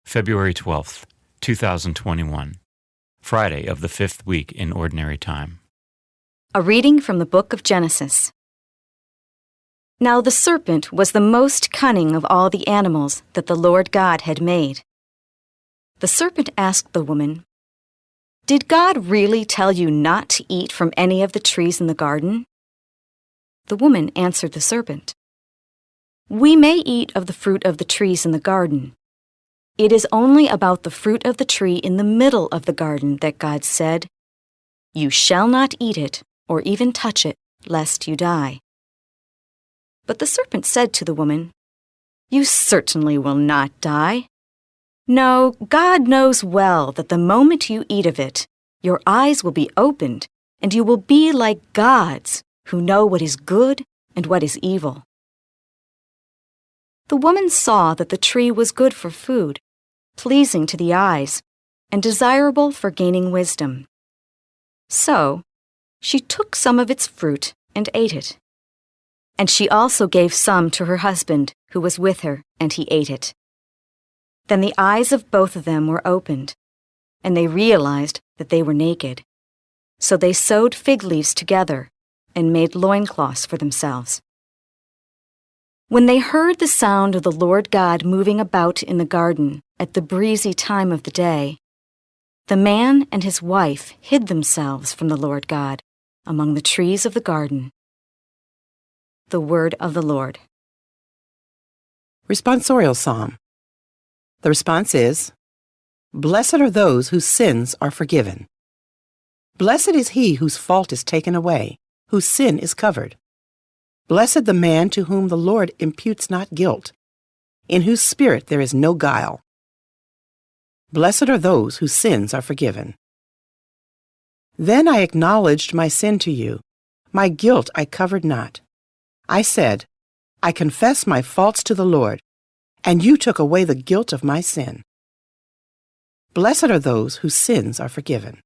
February 12th, 2021, Friday of the 5th week in Ordinary Time. A reading from the book of Genesis. Now the serpent was the most cunning of all the animals that the Lord God had made. The serpent asked the woman, "Did God really tell you not to eat from any of the trees in the garden?" The woman answered the serpent, "We may eat of the fruit of the trees in the garden. It is only about the fruit of the tree in the middle of the garden that God said, 'You shall not eat it or even touch it, lest you die.'" But the serpent said to the woman, "You certainly will not die. No, God knows well that the moment you eat of it, your eyes will be opened, and you will be like gods, who know what is good and what is evil." The woman saw that the tree was good for food, pleasing to the eyes, and desirable for gaining wisdom. So she took some of its fruit and ate it. And she also gave some to her husband, who was with her, and he ate it. Then the eyes of both of them were opened, and they realized that they were naked. So they sewed fig leaves together and made loincloths for themselves. When they heard the sound of the Lord God moving about in the garden at the breezy time of the day, the man and his wife hid themselves from the Lord God among the trees of the garden. The word of the Lord. Responsorial Psalm. The response is, "Blessed are those whose sins are forgiven. Blessed is he whose fault is taken away, whose sin is covered. Blessed the man to whom the Lord imputes not guilt, in whose spirit there is no guile. Blessed are those whose sins are forgiven." Then I acknowledged my sin to you. My guilt I covered not. I said, "I confess my faults to the Lord," and you took away the guilt of my sin. Blessed are those whose sins are forgiven.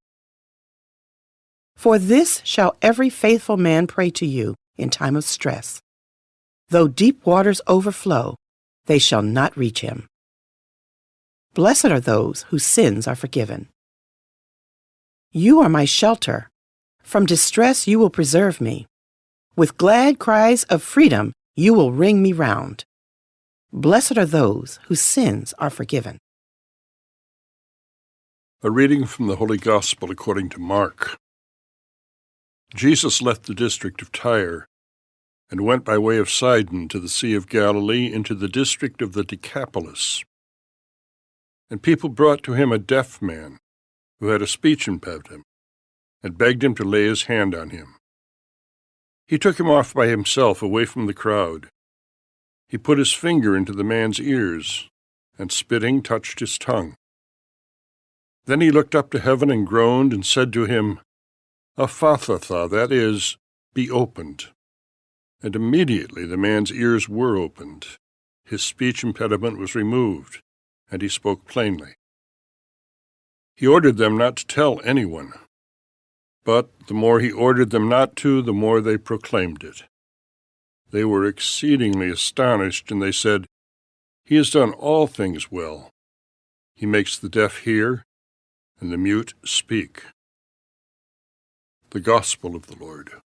For this shall every faithful man pray to you in time of stress. Though deep waters overflow, they shall not reach him. Blessed are those whose sins are forgiven. You are my shelter. From distress you will preserve me. With glad cries of freedom you will ring me round. Blessed are those whose sins are forgiven. A reading from the Holy Gospel according to Mark. Jesus left the district of Tyre and went by way of Sidon to the Sea of Galilee into the district of the Decapolis. And people brought to him a deaf man who had a speech impediment and begged him to lay his hand on him. He took him off by himself away from the crowd. He put his finger into the man's ears and, spitting, touched his tongue. Then he looked up to heaven and groaned and said to him, "Aphathatha," that is, be opened. And immediately the man's ears were opened. His speech impediment was removed, and he spoke plainly. He ordered them not to tell anyone. But the more he ordered them not to, the more they proclaimed it. They were exceedingly astonished, and they said, "He has done all things well. He makes the deaf hear, and the mute speak." The Gospel of the Lord.